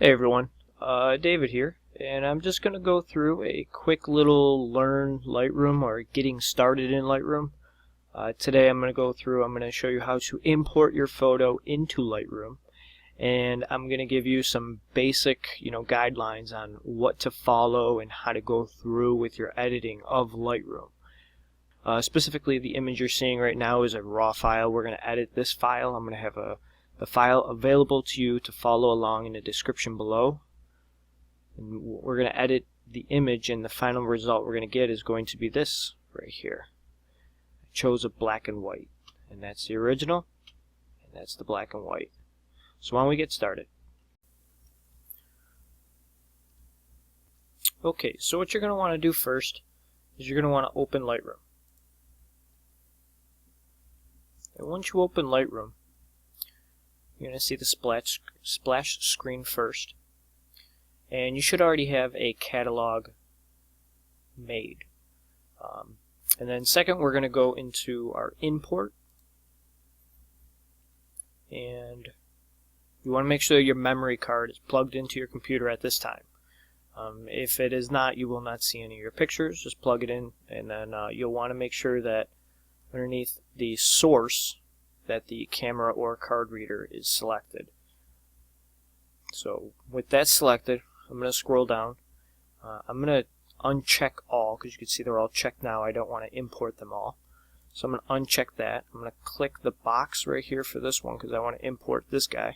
Hey everyone, David here, and I'm just going to go through a quick little learn Lightroom or getting started in Lightroom. Today I'm going to show you how to import your photo into Lightroom, and I'm going to give you some basic, guidelines on what to follow and how to go through with your editing of Lightroom. Specifically, the image you're seeing right now is a raw file. We're going to edit this file. I'm going to have the file available to you to follow along in the description below. And we're going to edit the image, and the final result we're going to get is going to be this right here. I chose a black and white, and that's the original, and that's the black and white. So why don't we get started? Okay, so what you're going to want to do first is you're going to want to open Lightroom. And once you open Lightroom, you're going to see the splash screen first, and you should already have a catalog made. And then second, we're going to go into our import, and you want to make sure your memory card is plugged into your computer at this time. If it is not, you will not see any of your pictures. Just plug it in, and then you'll want to make sure that underneath the source that the camera or card reader is selected. So with that selected, I'm going to scroll down. I'm going to uncheck all, because you can see they're all checked now. I don't want to import them all. So I'm going to uncheck that. I'm going to click the box right here for this one because I want to import this guy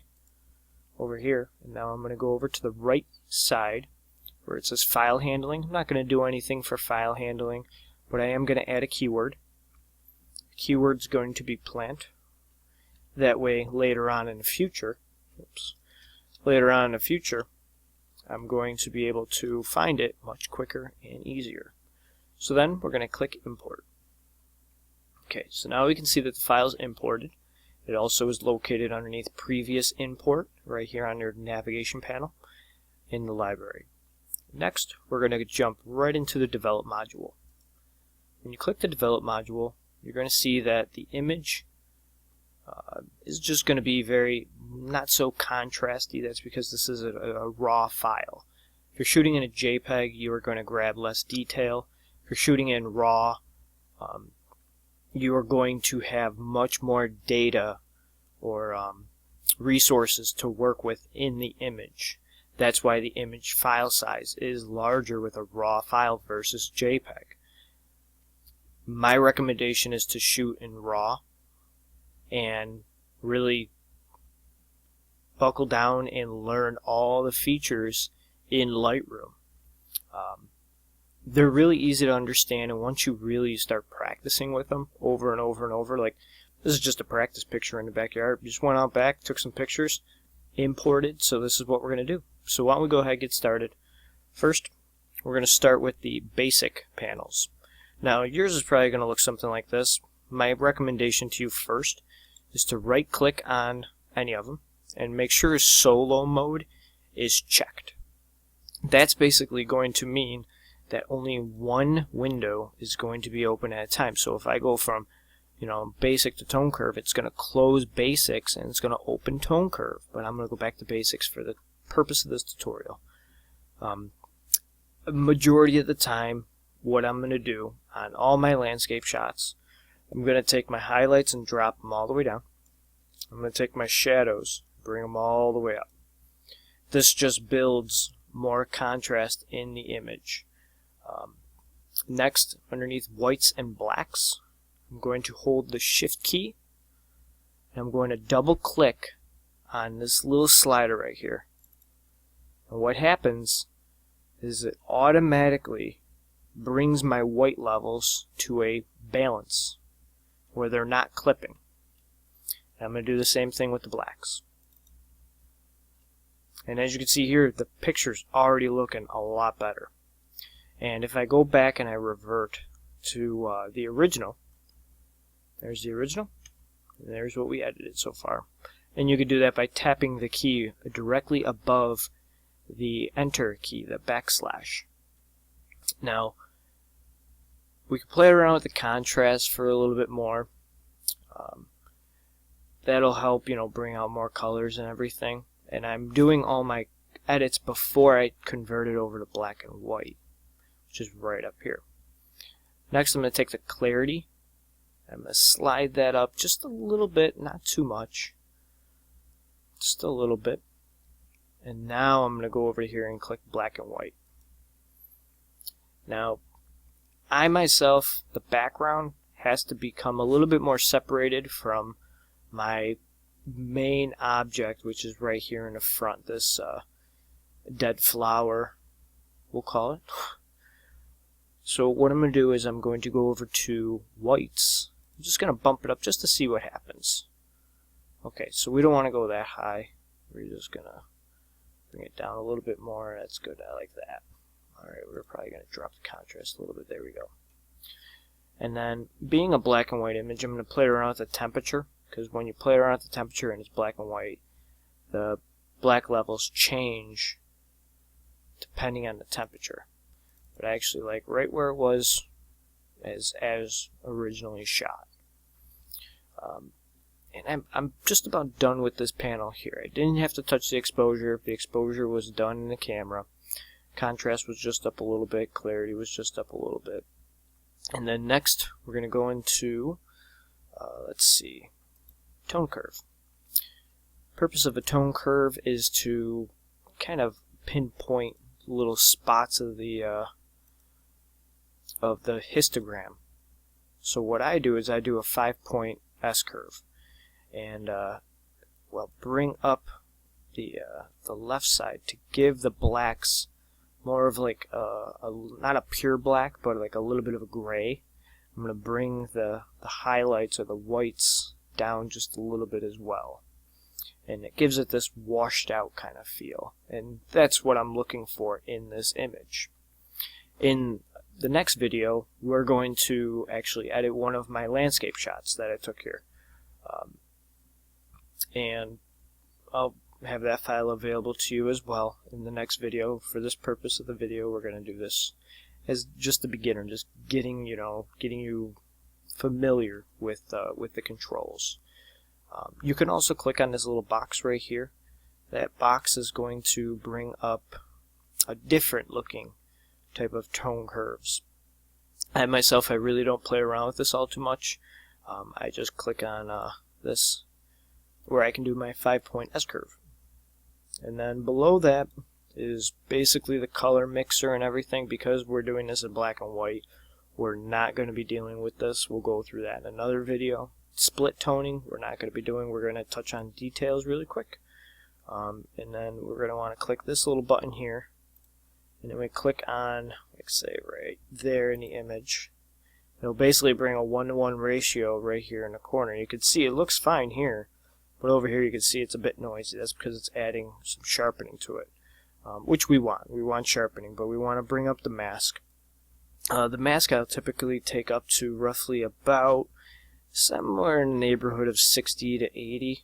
over here. And now I'm going to go over to the right side where it says file handling. I'm not going to do anything for file handling, but I am going to add a keyword. The keyword's going to be plant. That way later on in the future, I'm going to be able to find it much quicker and easier. So then we're going to click import. Okay, so now we can see that the file is imported. It also is located underneath previous import right here on your navigation panel in the library. Next, we're going to jump right into the develop module. When you click the develop module, you're going to see that the image is just going to be very not so contrasty. That's because this is a raw file. If you're shooting in a JPEG, you are going to grab less detail. If you're shooting in RAW, you are going to have much more data or resources to work with in the image. That's why the image file size is larger with a raw file versus JPEG. My recommendation is to shoot in RAW and really buckle down and learn all the features in Lightroom. They're really easy to understand, and once you really start practicing with them over and over and over, like this is just a practice picture in the backyard. We just went out back, took some pictures, imported, so this is what we're going to do. So why don't we go ahead and get started. First, we're going to start with the basic panels. Now yours is probably going to look something like this. My recommendation to you first is to right click on any of them and make sure solo mode is checked. That's basically going to mean that only one window is going to be open at a time. So if I go from basic to tone curve, it's going to close basics and it's going to open tone curve, but I'm going to go back to basics for the purpose of this tutorial. A majority of the time, what I'm going to do on all my landscape shots, I'm going to take my highlights and drop them all the way down. I'm going to take my shadows, bring them all the way up. This just builds more contrast in the image. Next, underneath whites and blacks, I'm going to hold the shift key and I'm going to double click on this little slider right here. And what happens is it automatically brings my white levels to a balance where they're not clipping. And I'm going to do the same thing with the blacks. And as you can see here, the picture's already looking a lot better. And if I go back and I revert to the original, there's the original, and there's what we edited so far. And you could do that by tapping the key directly above the enter key, the backslash. Now, we can play around with the contrast for a little bit more. That'll help, bring out more colors and everything. And I'm doing all my edits before I convert it over to black and white, which is right up here. Next, I'm going to take the clarity. I'm going to slide that up just a little bit, not too much, just a little bit. And now I'm going to go over here and click black and white. Now, I myself, the background has to become a little bit more separated from my main object, which is right here in the front, this dead flower, we'll call it. So what I'm going to do is I'm going to go over to whites. I'm just going to bump it up just to see what happens. Okay, so we don't want to go that high. We're just going to bring it down a little bit more. That's good. I like that. Alright, we're probably going to drop the contrast a little bit. There we go. And then, being a black and white image, I'm going to play around with the temperature, because when you play around with the temperature and it's black and white, the black levels change depending on the temperature. But I actually like right where it was as originally shot. And I'm just about done with this panel here. I didn't have to touch the exposure. The exposure was done in the camera. Contrast was just up a little bit. Clarity was just up a little bit. And then next, we're going to go into, let's see, tone curve. Purpose of a tone curve is to kind of pinpoint little spots of the histogram. So what I do is I do a 5-point S-curve, and well, bring up the left side to give the blacks more of like not a pure black, but like a little bit of a gray. I'm going to bring the highlights or the whites down just a little bit as well. And it gives it this washed out kind of feel. And that's what I'm looking for in this image. In the next video, we're going to actually edit one of my landscape shots that I took here. And I'll have that file available to you as well in the next video. For this purpose of the video, we're going to do this as just the beginner, just getting you familiar with the controls. You can also click on this little box right here. That box is going to bring up a different looking type of tone curves. I myself, I really don't play around with this all too much. I just click on this where I can do my 5-point S-curve. And then below that is basically the color mixer and everything. Because we're doing this in black and white, we're not going to be dealing with this. We'll go through that in another video. Split toning, we're not going to be doing. We're going to touch on details really quick. And then we're going to want to click this little button here. And then we click on, like say, right there in the image. It'll basically bring a 1-to-1 ratio right here in the corner. You can see it looks fine here, but over here you can see it's a bit noisy. That's because it's adding some sharpening to it, which we want. We want sharpening, but we want to bring up the mask. The mask I'll typically take up to roughly about somewhere in the neighborhood of 60 to 80,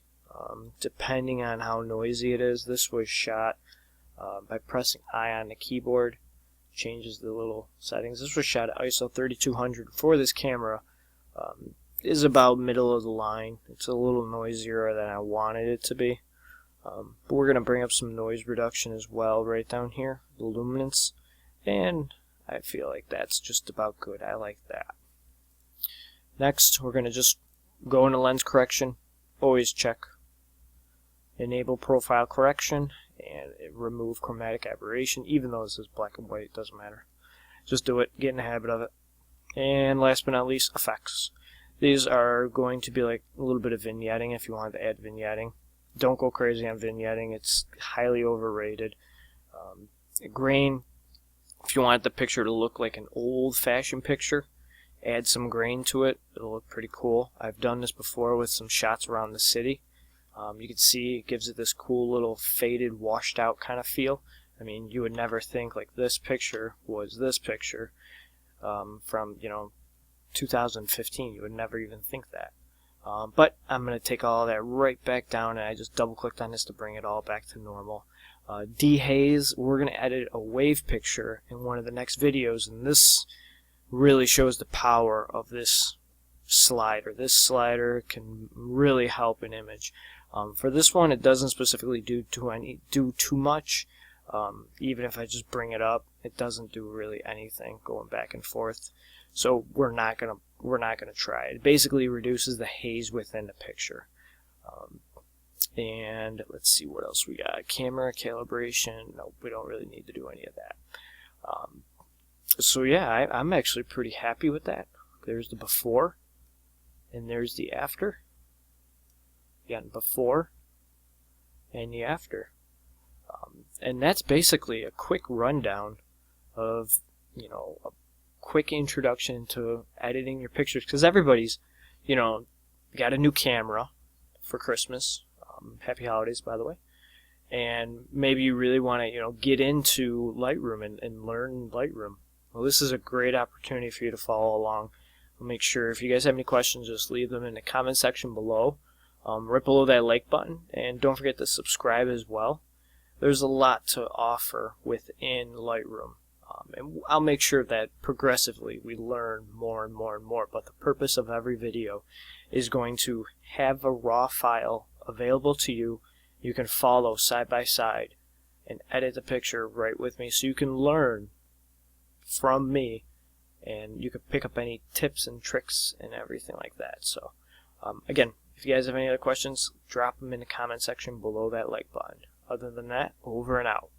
depending on how noisy it is. This was shot by pressing I on the keyboard. Changes the little settings. This was shot at ISO 3200 for this camera. Is about middle of the line. It's a little noisier than I wanted it to be. But we're going to bring up some noise reduction as well right down here, the luminance, and I feel like that's just about good. I like that. Next, we're going to just go into lens correction. Always check enable profile correction and remove chromatic aberration. Even though this is black and white, it doesn't matter. Just do it, get in the habit of it. And last but not least, effects. These are going to be like a little bit of vignetting if you wanted to add vignetting. Don't go crazy on vignetting. It's highly overrated. Grain, if you want the picture to look like an old-fashioned picture, add some grain to it. It'll look pretty cool. I've done this before with some shots around the city. You can see it gives it this cool little faded, washed out kind of feel. I mean, you would never think like this picture was this picture from 2015. You would never even think that. But I'm going to take all that right back down, and I just double clicked on this to bring it all back to normal. Dehaze, we're going to edit a wave picture in one of the next videos, and this really shows the power of this slider. This slider can really help an image. For this one, it doesn't specifically do too much. Even if I just bring it up, it doesn't do really anything going back and forth. So we're not gonna try it. It basically reduces the haze within the picture. And let's see what else we got. Camera calibration. No, we don't really need to do any of that. So yeah, I'm actually pretty happy with that. There's the before, and there's the after. Again, before and the after. And that's basically a quick rundown of, a quick introduction to editing your pictures, because everybody's, got a new camera for Christmas. Happy holidays, by the way. And maybe you really want to, get into Lightroom and learn Lightroom. Well, this is a great opportunity for you to follow along. I'll make sure if you guys have any questions, just leave them in the comment section below. Right below that like button, and don't forget to subscribe as well. There's a lot to offer within Lightroom, and I'll make sure that progressively we learn more and more and more. But the purpose of every video is going to have a raw file available to you. You can follow side by side and edit the picture right with me, so you can learn from me, and you can pick up any tips and tricks and everything like that. So again, if you guys have any other questions, drop them in the comment section below that like button. Other than that, over and out.